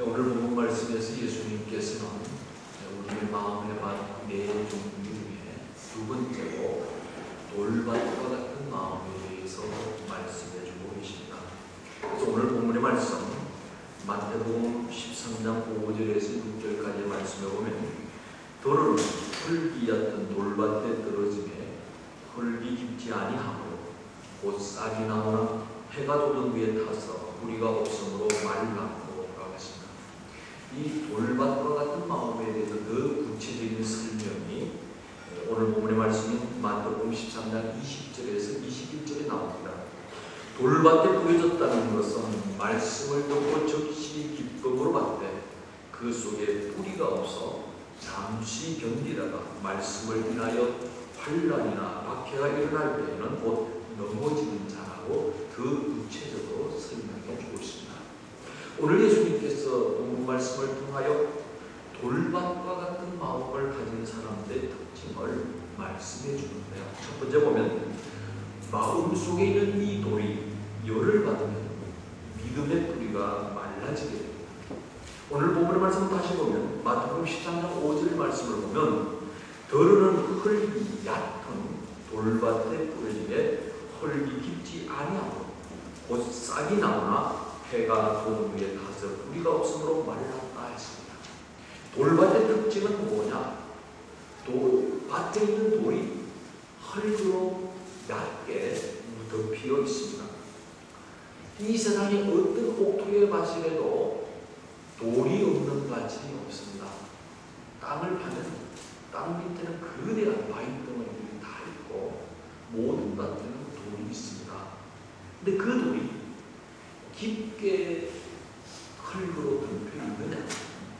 오늘 본문 말씀에서 예수님께서는 우리의 마음의 네 종류 중에 두 번째로 돌밭과 같은 마음에 대해서 말씀해 주고 계십니다. 그래서 오늘 본문의 말씀 마태복음 13장 5절에서 6절까지의 말씀에 보면 돌은 흙이 얕은 돌밭에 떨어지매 흙이 깊지 아니하고 곧 싹이 나오나 해가 돋은 위에 타서 뿌리가 없으므로 말랐고 라고 했습니다. 이 돌밭과 같은 마음에 대해서 더 구체적인 설명이 오늘 본문의 말씀인 마태복음 13장 20절에서 21절에 나옵니다. 돌밭에 뿌려졌다는 것은 말씀을 듣고 적시 기쁨으로 받되 그 속에 뿌리가 없어 잠시 견디다가 말씀을 인하여 환난이나 박해가 일어날 때에는 곧 넘어지는 자라고 더 구체적으로 설명해 주고 있습니다. 오늘 예수님께서 본문 말씀을 통하여 돌밭과 같은 마음을 가진 사람들의 특징을 말씀해 주는데요. 첫 번째 보면 마음속에 있는 이 돌이 열을 받으면 믿음의 뿌리가 말라지게 됩니다. 오늘 본문의 말씀을 다시 보면 마태복음 13장 5절 말씀을 보면 더러는 흙이 얕은 돌밭에 뿌려지게 흙이 깊지 아니하고 곧 싹이 나오나 해가 돋은 위에 타서 뿌리가 없으므로 말랐다 했습니다. 돌밭의 특징은 뭐냐? 밭에 있는 돌이 흙으로 얇게 덮여 있습니다. 이 세상에 어떤 옥토의 밭이라도 돌이 없는 밭이 없습니다. 땅을 파면 땅 밑에는 거대한 바위덩어리들이 다 있고 모든 밭에는 돌이 있습니다. 근데 그 돌이 깊게 흙으로 덮여 있느냐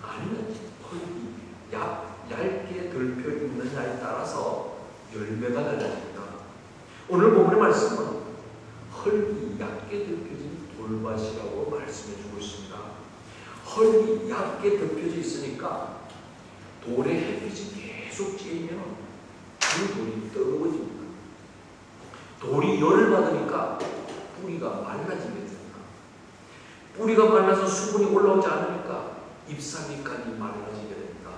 아니면 흙이 얇게 덮여 있느냐에 따라서 열매가 달라집니다. 오늘 본문의 말씀은 흙이 얇게 덮여진 돌밭이라고 말씀해 주고 있습니다. 흙이 얇게 덮여져 있으니까 돌에 햇빛이 계속 쬐이면 그 돌이 뜨거워집니다. 돌이 열을 받으니까 뿌리가 말라지게 됩니다. 뿌리가 말라서 수분이 올라오지 않으니까 잎사귀까지 말라지게 됩니다.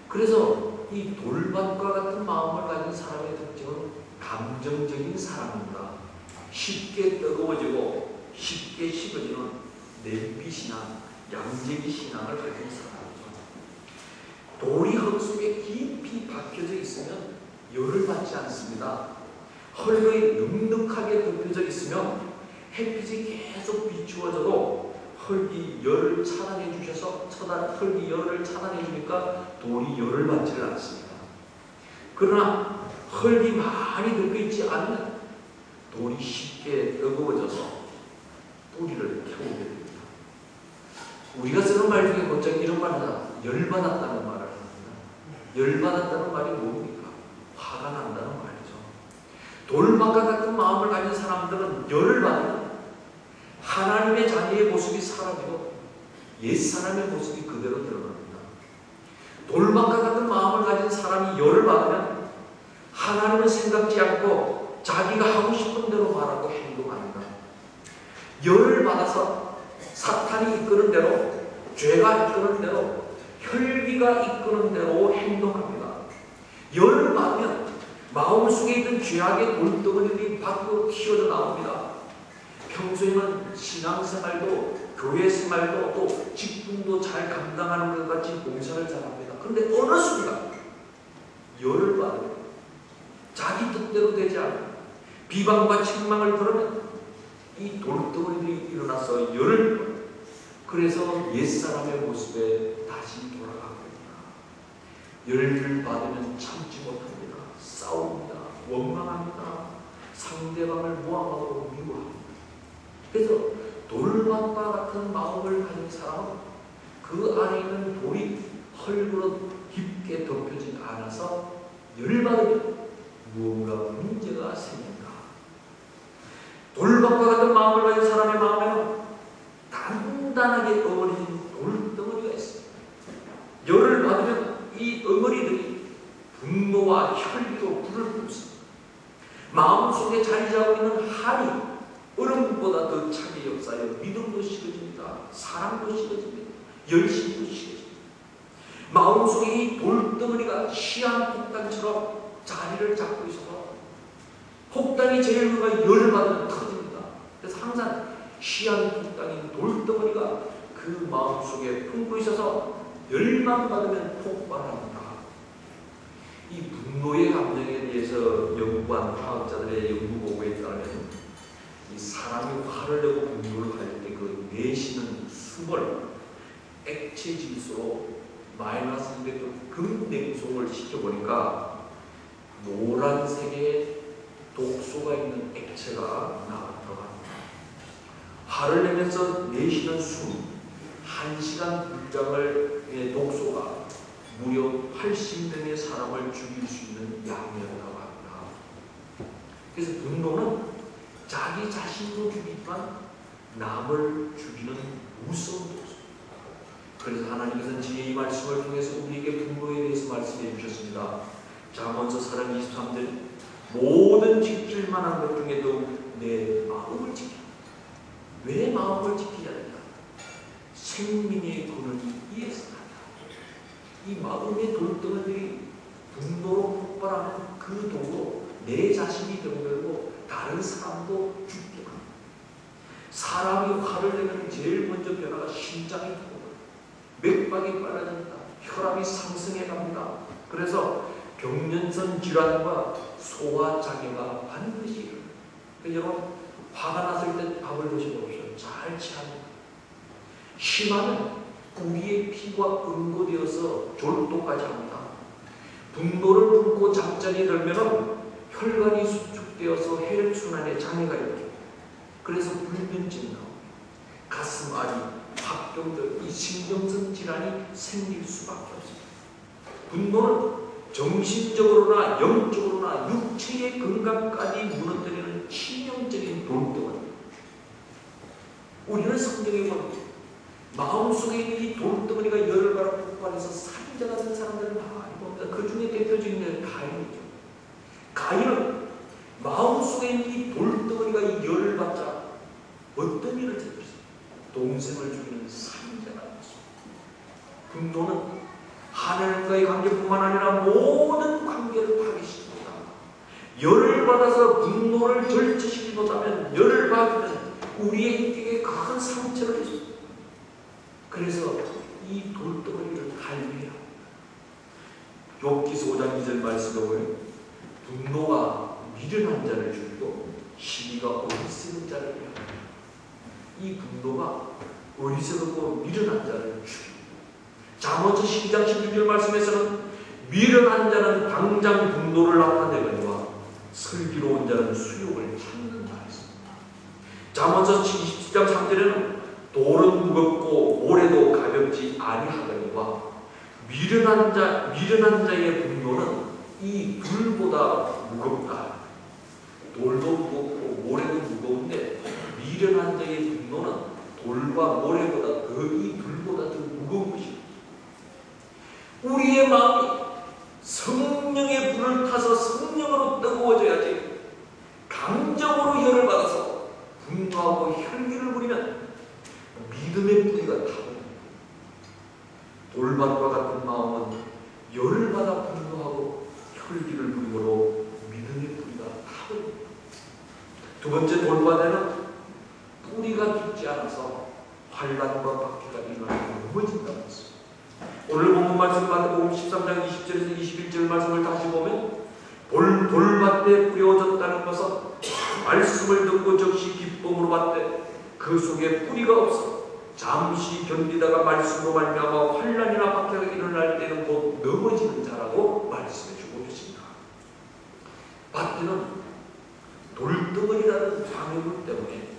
그래서 이 돌밭과 같은 마음을 가진 사람의 특징은 감정적인 사람입니다. 쉽게 뜨거워지고 쉽게 식어지는 냄비신앙, 양재기 신앙을 가진 사람이죠. 돌이 흙 속에 깊이 박혀져 있으면 열을 받지 않습니다. 흙이 눅눅하게 덮여져 있으면 햇빛이 계속 비추어져도 흙이 열을 차단해 주셔서 흙이 열을 차단해 주니까 돌이 열을 받지를 않습니다. 그러나 흙이 많이 덮여 있지 않으면 돌이 쉽게 뜨거워져서 뿌리를 태우게 됩니다. 우리가 쓰는 말 중에 곧장 이런 말을 하잖아. 열받았다는 말을 합니다. 열받았다는 말이 뭡니까? 화가 난다는 말이죠. 돌밭과 같은 마음을 가진 사람들은 열을 받으면 하나님의 자녀의 모습이 사라지고 옛사람의 모습이 그대로 드러납니다. 돌밭과 같은 마음을 가진 사람이 열을 받으면 하나님을 생각지 않고 자기가 하고 싶은 대로 말하고 행동합니다. 열을 받아서 사탄이 이끄는 대로, 죄가 이끄는 대로, 혈기가 이끄는 대로 행동합니다. 열을 받으면 마음속에 있는 죄악의 돌덩어리들이 밖으로 튀어져 나옵니다. 평소에는 신앙생활도 교회 생활도 또 직분도 잘 감당하는 것 같이 봉사를 잘합니다. 그런데 어느 순간 열을 받으면 자기 뜻대로 되지 않아요. 비방과 책망을 들으면 이 돌덩어리들이 일어나서 열을 받아요. 그래서 옛사람의 모습에 다시 돌아가게 됩니다. 열을 받으면 참지 못합니다. 싸웁니다. 원망합니다. 상대방을 모함하고 미워합니다. 그래서 돌밭과 같은 마음을 가진 사람은 그 안에 있는 돌이 흙으로 깊게 덮여지지 않아서 열받으면 무언가 문제가 생긴다. 돌밭과 같은 마음을 가진 사람의 마음에는 단단하게 어머니진 돌덩어리가 있습니다. 열을 받으면 이 덩어리들이 분노와 혈기로 불을 뿜습니다. 마음속에 자리 잡고 있는 한이 얼음 열보다 더 차게 역사하여 믿음도 식어집니다. 사랑도 식어집니다. 열심도 식어집니다. 마음속에 이 돌덩어리가 시한 폭탄처럼 자리를 잡고 있어서 폭탄이 제일 열을 받으면 터집니다. 그래서 항상 시한 폭탄인 돌덩어리가 그 마음속에 품고 있어서 열만 받으면 폭발합니다. 이 분노의 감정에 대해서 연구한 과학자들의 연구 보고에 따르면 이 사람이 화를 내고 분노를 할 때 그 내쉬는 숨을 액체 질소로 마이너스 200도 급냉송을 시켜보니까 노란색의 독소가 있는 액체가 나왔더랍니다. 화를 내면서 내쉬는 숨 1시간 분량의 독소가 무려 80명의 사람을 죽일 수 있는 양이었다고 합니다. 그래서 분노는 자기 자신도 죽이지만 남을 죽이는 무서운 독소. 그래서 하나님께서는 지혜의 말씀을 통해서 우리에게 분노에 대해서 말씀해 주셨습니다. 잠언서 4장 23절 모든 지킬 만한 것 중에도 내 마음을 지키라. 왜 마음을 지키냐 하냐? 생명의 근원이 이에서 나다. 이 마음의 돌덩어리들이 분노로 폭발하는 그 도로 내 자신이 병들고 다른 사람도 죽게 합니다. 사람이 화를 내면 제일 먼저 변화가 심장이 타고 맥박이 빨라진다. 혈압이 상승해 갑니다. 그래서 경련성 질환과 소화장애가 반드시 일어납니다. 여러분 화가 났을 때 밥을 드셔보십시오. 잘 취합니다. 심하면 우리의 피가 응고되어서 졸도까지 합니다. 분노를 품고 잠자리에 들면 혈관이 수축되어서 혈액순환에 장애가 일어납니다. 그래서 불면증 나옵니다. 가슴앓이, 합병증, 이 신경성 질환이 생길 수밖에 없습니다. 분노는 정신적으로나 영적으로나 육체의 건강까지 무너뜨리는 치명적인 돌덩어리. 우리는 성경에 보면 마음속에 있는 이 돌덩어리가 열을 받아 폭발해서 살인자가 된 사람들을 많이 봅니다. 그 중에 대표적인 게 가인이죠. 가인은 마음속에 있는 이 돌덩어리가 이 열을 받자 어떤 일을 저질렀어요? 동생을 죽이는 살인자가 됐습니다. 분노는 하나님과의 관계뿐만 아니라 모든 관계를 파괴시킵니다. 열을 받아서 분노를 절제시키지 못하면 열을 받으면 우리의 인격에 큰 상처를 해줍니다. 그래서 이 돌덩어리를 갈매야 합니다. 욥기서 5장 2절 말씀에 보면 분노가 미련한 자를 죽이고 시기가 어리석은 자를 위합니다. 이 분노가 어리석고 미련한 자를 죽입니다. 잠언서 12장 16절 말씀에서는 미련한 자는 당장 분노를 나타내거니와 슬기로운 자는 수욕을 참는다 했습니다. 잠언서 20장 3절에는 돌은 무겁고 모래도 가볍지 아니하거니와 미련한 자의 분노는 이 불보다 무겁다. 돌도 무겁고 모래도 무거운데 미련한 자의 분노는 돌과 모래보다 이 불보다 더 무거운 것입니다. 우리의 마음이 성령의 불을 타서 성령으로 뜨거워져야지 감정으로 열을 받아서 분노하고 혈기를 부리면 믿음의 뿌리가 타버립니다. 돌밭과 같은 마음은 열을 받아 분노하고 혈기를 부림으로 믿음의 뿌리가 타버립니다. 두 번째 돌밭에는 뿌리가 깊지 않아서 환난과 박해가 일어나고 넘어진다고 했습니다. 오늘 본문 말씀 마태복음 13장 20절에서 21절 말씀을 다시 보면 돌밭에 뿌려졌다는 것은 말씀을 듣고 즉시 기쁨으로 받되 그 속에 뿌리가 없어 잠시 견디다가 말씀으로 말미암아 환난이나 박해가 일어날 때는 곧 넘어지는 자라고 말씀해 주고 계십니다. 밭에는 돌덩어리라는 장애물 때문에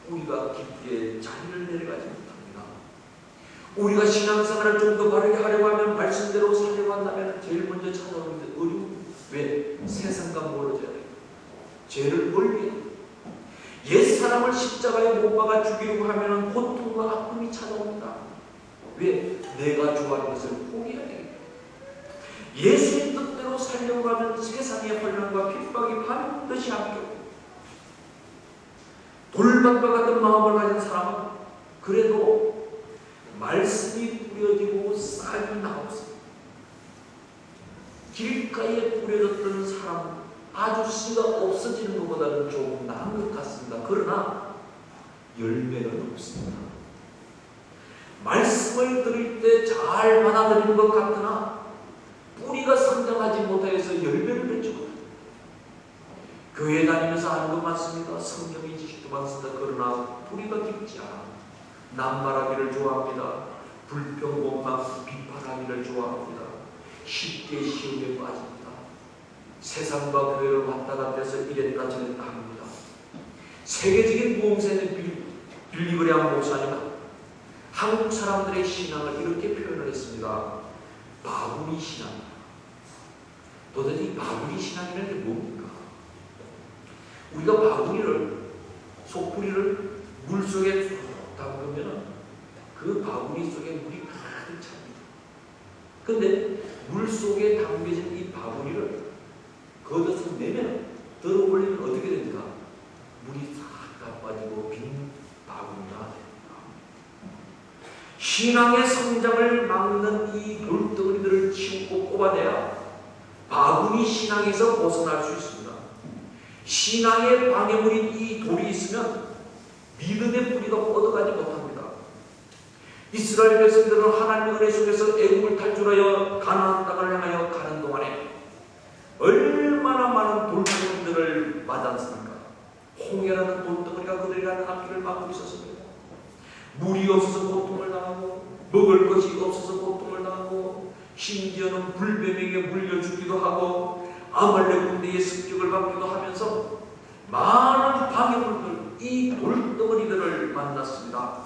우리가 깊게 자리를 내려가지 못합니다. 우리가 신앙생활을 좀 더 바르게 하려고 하면 말씀대로 살려고 한다면 제일 먼저 찾아오는 게 어려움. 왜? 세상과 멀어져야 돼요. 죄를 멀게 해요. 옛사람을 십자가에 못 박아 죽이려고 하면 고통과 아픔이 찾아옵니다. 왜? 내가 좋아하는 것을 포기해야 되겠다. 예수의 뜻대로 살려고 하면 세상의 환난과 핍박이 반드시 함께 옵니다. 돌밭과 같은 마음을 가진 사람은 그래도 말씀이 뿌려지고 싹이 나옵니다. 길가에 뿌려졌던 사람은 아주 씨가 없어지는 것보다는 조금 나은 것 같습니다. 그러나 열매는 없습니다. 말씀을 들을 때 잘 받아들이는 것 같으나 뿌리가 성장하지 못해서 열매를 맺지 못합니다. 교회 다니면서 하는 것 많습니다. 성경의 지식도 많습니다. 그러나 뿌리가 깊지 않아. 남말하기를 좋아합니다. 불평공방 비판하기를 좋아합니다. 쉽게 시험에 빠집니다. 세상과 교회를 왔다 갔다 해서 이랬다 저랬다 합니다. 세계적인 모험가인 빌리그레암 목사님은 한국 사람들의 신앙을 이렇게 표현을 했습니다. 바구니 신앙. 도대체 바구니 신앙이라는 게 뭡니까? 우리가 바구니를, 속풀이를 물속에 쭉 담그면 그 바구니 속에 물이 가득 찹니다. 그런데 물속에 담겨진 이 바구니를 걷어서 내면, 들어 올리면 어떻게 됩니까? 물이 싹 다 빠지고 빈 바구니가 됩니다. 신앙의 성장을 막는 이 돌덩이들을 치우고 뽑아내야 바구니 신앙에서 벗어날 수 있습니다. 신앙의 방해물인 이 돌이 있으면 믿음의 뿌리가 뻗어가지 못합니다. 이스라엘 백성들은 하나님의 은혜 속에서 애국을 탈출하여 가나안 땅을 향하여 가는 동안에 얼마나 많은 돌덩이들을 맞았습니까? 홍해라는 돌덩이가 그들이 가는 앞길을 막고 있었습니다. 물이 없어서 고통을 당하고 먹을 것이 없어서 고통을 당하고 심지어는 불뱀에게 물려 죽기도 하고 아말렉 군대의 습격을 받기도 하면서 많은 방해물들, 이 돌덩어리들을 만났습니다.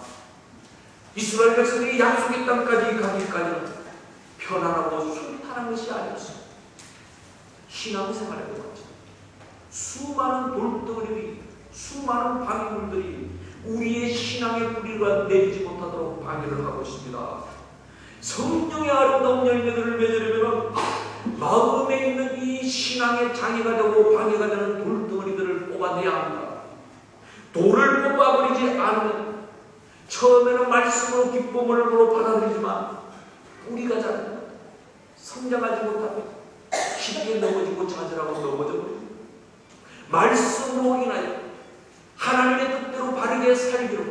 이스라엘 백성들이 약속의 땅까지 가기까지는 편안하고 순탄한 것이 아니었습니다. 신앙생활에도 마찬가지입니다. 수많은 돌덩어리들이, 수많은 방해물들이 우리의 신앙의 뿌리가 내리지 못하도록 방해를 하고 있습니다. 성령의 아름다운 열매들을 맺으려면 마음에 있는 이 신앙의 장애가 되고 방해가 되는 돌덩어리들을 뽑아내야 합니다. 돌을 뽑아버리지 않으면 처음에는 말씀으로 기쁨으로 받아들이지만 뿌리가 자라면 성장하지 못합니다. 쉽게 넘어지고 좌절하고 넘어져 버립니다. 말씀으로 인하여 하나님의 뜻대로 바르게 살기로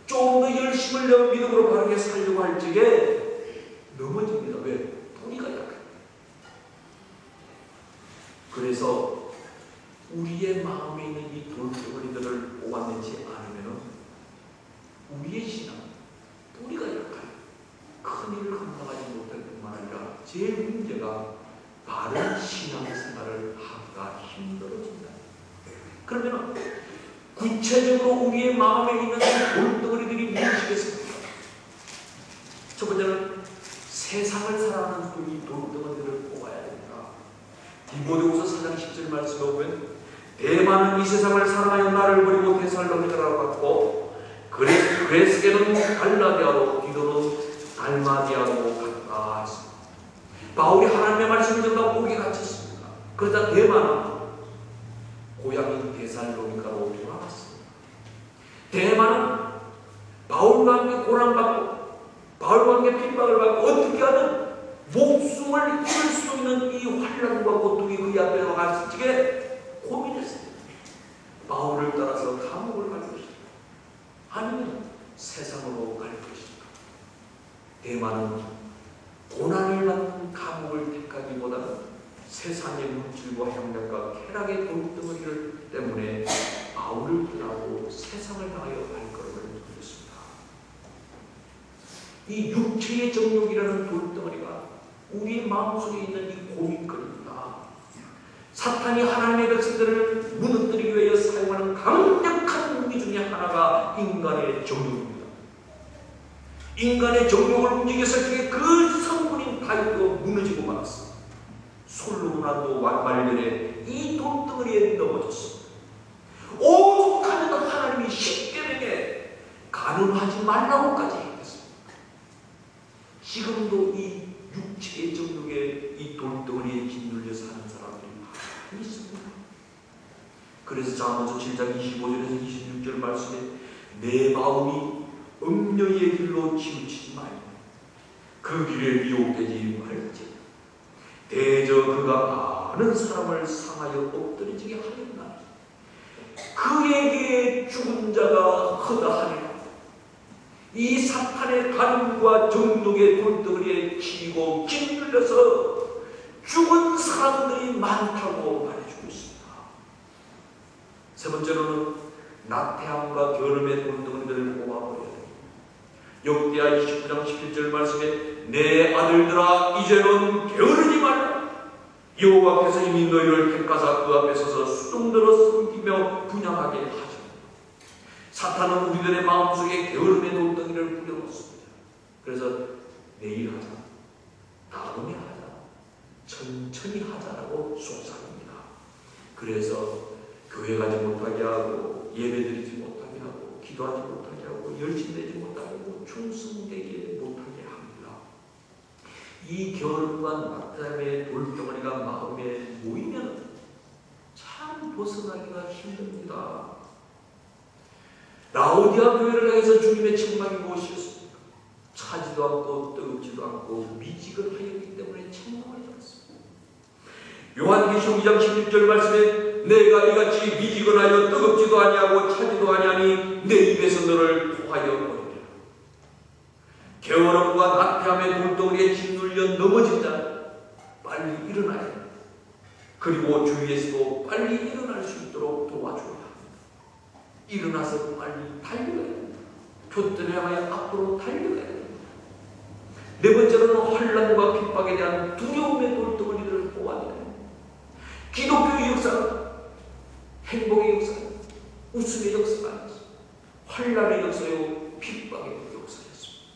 좀 더 열심을 내어 믿음으로 바르게 살려고 할 적에 넘어집니다. 왜? 뿌리가 약해요. 그래서 우리의 마음에 있는 이 돌덩어리들을 뽑아내지 않으면 우리의 신앙, 뿌리가 약하여 큰 일을 감당하지 못할 뿐만 아니라 제일 문제가 바른 신앙생활을 하기가 힘들어진다. 그러면 구체적으로 우리의 마음에 있는 돌덩어리들이 무엇이겠습니까? 첫 번째는 세상을 사랑하는 이 돌덩어리들을 뽑아야 됩니다. 디모데후서 4장 10절 말씀에 보면 대만은 이 세상을 사랑하여 나를 버리고 데살로니가라고 갔고 그레스게는 갈라디아로 디도는 달마디아로 갔다 했습니다. 바울이 하나님의 말씀을 전하고 옥에 갇혔습니다. 그러다 대만은 고향인 데살로니가로 돌아갔습니다. 대만은 바울과 함께 고난받고 바울과 함께 핍박을 받고 어떻게 하면 목숨을 잃을 수 있는 이 환난과 고통이 그의 앞에 와갔을 적에 고민했습니다. 바울을 따라서 감옥을 갈 것인가 아니면 세상으로 갈 것인가. 대만은 고난을 받는 감옥을 택하기보다는 세상의 물질과 향락과 쾌락의 돌덩어리를 때문에 바울을 떠나고 세상을 향하여 발걸음을 돌렸습니다. 이 육체의 정욕이라는 돌덩어리가 우리 마음속에 있는 이 고민거리입니다. 사탄이 하나님의 백성들을 무너뜨리기 위해 사용하는 강력한 무기 중에 하나가 인간의 정욕입니다. 인간의 정욕을 움직였을 때 그 성분인 다윗도 무너지고 말았습니다. 솔로몬도 말년에 이 돌덩어리에 넘어졌습니다. 오죽하면 하나님이 십계명에 간음하지 말라고까지 했습니다. 지금도 이 육체의 정욕에 이 돌덩어리에 짓눌려 사는 사람들이 많이 있습니다. 그래서 잠언서 7장 25절에서 26절 말씀에 내 마음이 음녀의 길로 치우치지 말고 그 길에 미혹되지 말지. 대저 그가 많은 사람을 상하여 엎드리지게 하였나니 그에게 죽은 자가 허다하리라. 이 사탄의 간과 정욕의 골덩이에 치고 짓눌려서 죽은 사람들이 많다고 말해주고 있습니다. 세 번째로는 나태함과 게으름의 골덩이들을 뽑아버려야 됩니다. 역대하 29장 11절 말씀에 내 아들들아 이제는 게으르지 말라. 여호와께서 이미 너희를 택하사 그 앞에 서서 수종들어 섬기며 분양하게 하죠. 사탄은 우리들의 마음속에 게으름의 돌덩이를 뿌려놓습니다. 그래서 내일 하자, 다음에 하자, 천천히 하자라고 속삭입니다. 그래서 교회 가지 못하게 하고 예배드리지 못하게 하고 기도하지 못하게 하고 열심내지 못하게 하고 충성되게 못하게 합니다. 이 게으름과 나태함의 돌덩어리가 마음에 모이면 참 벗어나기가 힘듭니다. 라오디아 교회를 향해서 주님의 책망이 무엇이었습니까? 차지도 않고 뜨겁지도 않고 미지근하였기 때문에 책망을 받았습니다. 요한계시록 2장 16절 말씀에 내가 이같이 미지근하여 뜨겁지도 아니하고 차지도 아니하니 내 입에서 너를 토하여 버리리라. 게으름과 나태함의 돌덩이에 짓눌려 넘어진 자는 빨리 일어나야 합니다. 그리고 주위에서도 빨리 일어날 수 있도록 도와줘야 합니다. 일어나서 빨리 달려야 됩니다. 표들을 향하여 앞으로 달려야 됩니다. 네 번째로는 환난과 핍박에 대한 두려움의 돌덩이들을 뽑아내야 됩니다. 기독교의 역사는 행복의 역사는 웃음의 역사가 아니었습니다. 환난의 역사요 핍박의 역사였습니다.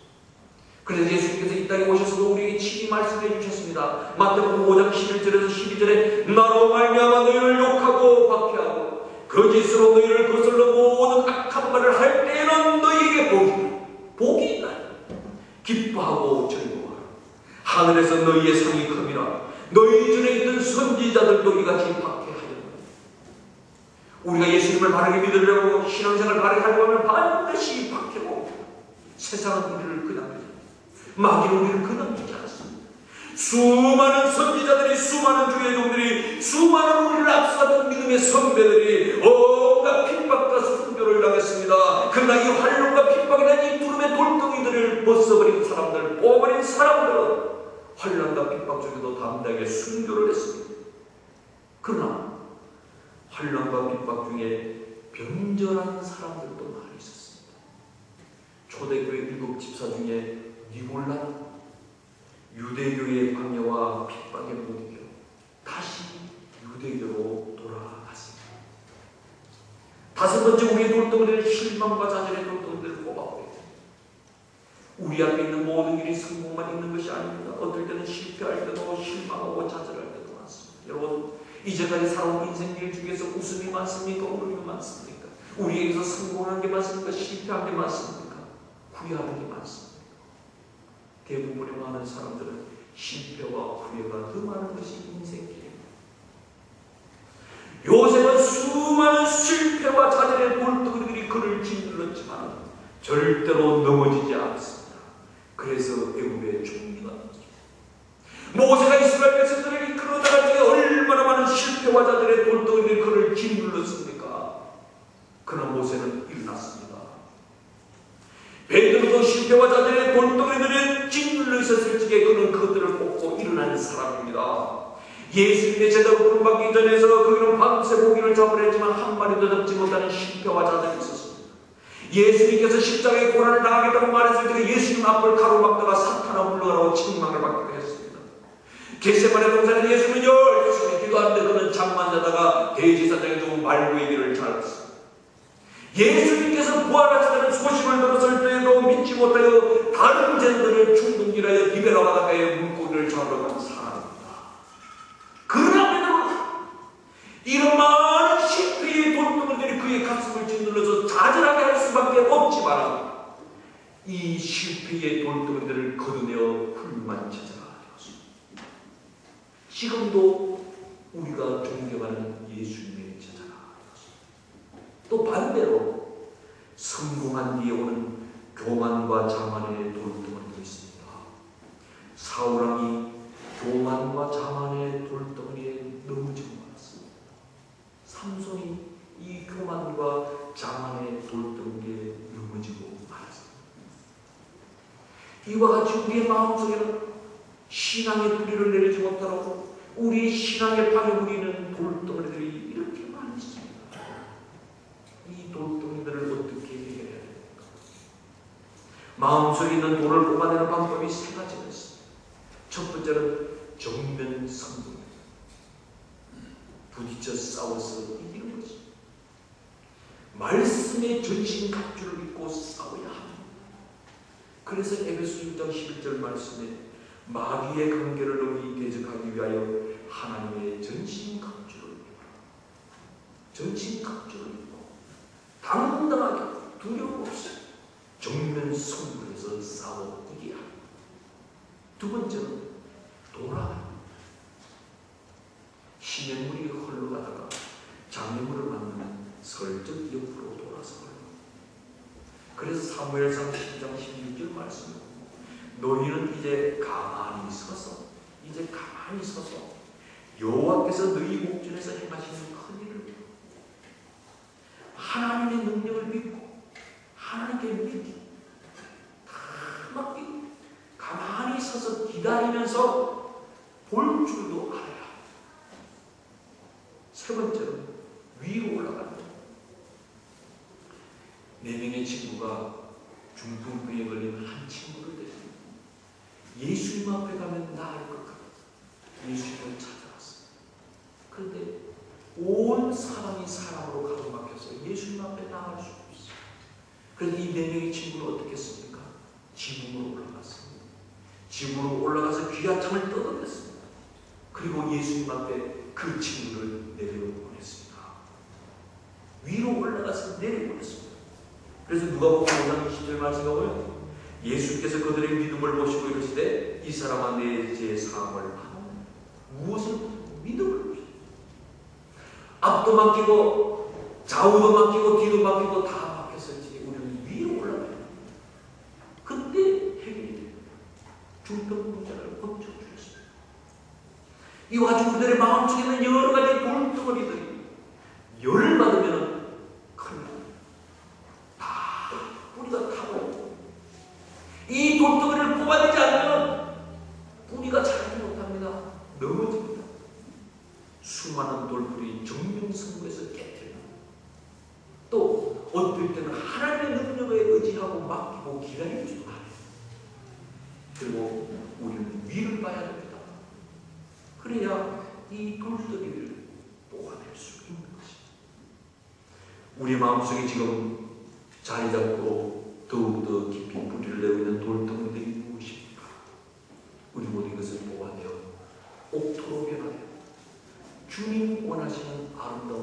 그래서 예수님께서 이 땅에 오셔서도 우리에게 친히 말씀해 주셨습니다. 마태복음 5장 11절에서 12절에 나로 말미암아 너희를 욕하고 박해하고 거짓으로 너희를 거슬러 모든 악한 말을 할 때에는 너희에게 복이 있나니 기뻐하고 즐거워하라. 하늘에서 너희의 상이 큼이라. 너희 중에 있던 선지자들도 이같이 박해하였노라. 우리가 예수님을 바르게 믿으려고 신앙생활을 바르게 하려고 하면 반드시 박해고 세상은 우리를 그냥 두지 마귀는 우리를 그냥 두지 않습니다. 수많은 선지자들이 수많은 주의 종들이 수많은 우리를 앞서갔던 믿음의 선배들이 온갖 핍박과 순교를 당했습니다. 그러나 이 환난과 핍박이라는 이 두름의 돌덩이들을 벗어버린 사람들, 뽑아버린 사람들은 환난과 핍박 중에도 담대하게 순교를 했습니다. 그러나 환난과 핍박 중에 변절한 사람들도 많이 있었습니다. 초대교회 7 집사 중에 니골라는 유대교의 광야와 핍박에 못 이겨 다시 유대교로 돌아갔습니다. 다섯 번째 우리의 돌덩이를 실망과 자절의 돌덩이를 뽑아버려야 됩니다. 우리 앞에 있는 모든 일이 성공만 있는 것이 아닙니다. 어떨 때는 실패할 때도 실망하고 자절할 때도 많습니다. 여러분 이제까지 살아온 인생길 중에서 웃음이 많습니까? 울음이 많습니까? 우리에게서 성공한 게 많습니까? 실패한 게 많습니까? 후회하는 게 많습니까? 대부분의 많은 사람들은 실패와 후회가 더 많은 것이 인생길입니다. 요셉은 수많은 실패와 자절의 돌덩이들이 그를 짓눌렀지만 절대로 넘어지지 않았습니다. 그래서 애굽의 총리가 되었습니다. 모세가 이스라엘 백성들을 이끌어 나갈 때 얼마나 많은 실패와 자절의 돌덩이들이 그를 짓눌렀습니까? 그러나 모세는 일어났습니다. 베드로도 실패와 자절의 돌덩이들에 짓눌려 있었을 적에 그는 그들을 뽑고 일어나는 사람입니다. 예수님의 제자로 부름받기 전에서 그는 밤새 고기를 잡으려 했지만 한 마리도 잡지 못하는 실패와 자절이 있었습니다. 예수님께서 십자가에 고난을 당하겠다고 말했을 때 예수님 앞을 가로막다가 사탄아 물러가라고 책망을 받기도 했습니다. 겟세마네 동산에 예수는 열심히 기도하는데 그는 잠만 자다가 대제사장이 두고 말구에게를 잘랐습니다. 예수님께서 부활하시다는 소식을 들었을 때에도 믿지 못하여 다른 제자들을 충동질하여 디베라 바닷가에 물고기를 잡으러 간 사람입니다. 그러나 베드로는 이런 많은 실패의 돌덩이들이 그의 가슴을 짓눌러서 좌절하게 할 수밖에 없지만 이 실패의 돌덩이들을 거두내어 훌륭한 제자가 되었습니다. 지금도 우리가 존경하는 예수님의 제자가 되었습니다. 반대로 성공한 뒤에 오는 교만과 자만의 돌덩어리도 있습니다. 사울왕이 교만과 자만의 돌덩어리에 넘어지고 말았습니다. 삼손이 이 교만과 자만의 돌덩어리에 넘어지고 말았습니다. 이와 같이 우리의 마음속에는 신앙의 뿌리를 내리지 못하고 우리 신앙의 파괴부리는 돌덩어리들이 이렇게 많이 있습니다. 이 돌덩이들을 어떻게 해결해야 됩니까? 마음속에 있는 돌을 뽑아내는 방법이 세 가지가 있습니다. 첫 번째는 정면 승부입니다. 부딪혀 싸워서 이기는 것입니다. 말씀의 전신갑주를 입고 싸워야 합니다. 그래서 에베소 6장 11절 말씀에 마귀의 관계를 너희 대적하기 위하여 하나님의 전신갑주를 입어라. 전신갑주를 입고 당당하게 두려움 없이 정면 승부해서 싸워 이겨야 합니다. 두 번째는 돌아갑니다. 시냇물이 흘러가다가 장애물을 만나면 슬쩍 옆으로 돌아서 흘러갑니다. 그래서 사무엘상 10장 16절 말씀, 너희는 이제 가만히 서서 여호와께서 너희 목전에서 행하시는 큰 일을 믿고 하나님의 능력을 믿고 하나님께 믿기 다 맡기고 가만히 서서 기다리면서 볼 줄도 알아야 합니다. 세 번째는 위로 올라가는 것. 4명의 친구가 중풍병에 걸린 한 친구를 데리고 예수님 앞에 가면 나을 것 같아서 예수님을 찾아왔어요. 그런데 온 사람이 사람으로 가로막혀서 예수님 앞에 나갈 수 없어요. 그런데 이 4명의 친구는 어떻게 했습니까? 지붕으로 올라갔습니다. 지붕으로 올라가서 귀하창을 뜯어냈습니다. 그리고 예수님 앞에 그 친구를 내려보냈습니다. 위로 올라가서 내려보냈습니다. 그래서 누가복음 5장 20절 말씀에 보면 예수께서 그들의 믿음을 보시고 이르시되 이 사람아 내 죄 사함을 받았느냐. 무엇을 믿음을 보시고 앞도 맡기고 좌우도 맡기고 뒤도 맡기고 다 맡겼을지 우리는 위로 올라가야 합니다. 그때 해결이 됩니다. 중병 문제를 고쳐주셨습니다. 이와 같이 우리들의 마음속에 있는 여러 가지 돌덩어리들이 열을 받으면 큰일 납니다. 다 뿌리가 타버리고 이 돌덩어리를 뽑아내지 않으면 뿌리가 자라지 못합니다. 넘어집니다. 수많은 돌풀이 정명승부에서 깨트립니다. 또 어떨 때는 하나님의 능력에 의지하고 맡기고 기다리지도 않아요. 그리고 우리는 위를 봐야 됩니다. 그래야 이 돌덩이를 뽑아낼 수 있는 것입니다. 우리 마음속에 지금 자리 잡고 더욱더 깊이 뿌리를 내고 있는 돌덩이들이 무엇입니까? 우리 모두 이것을 뽑아내어 옥토로 변화되어 주님 원하시는 아름다운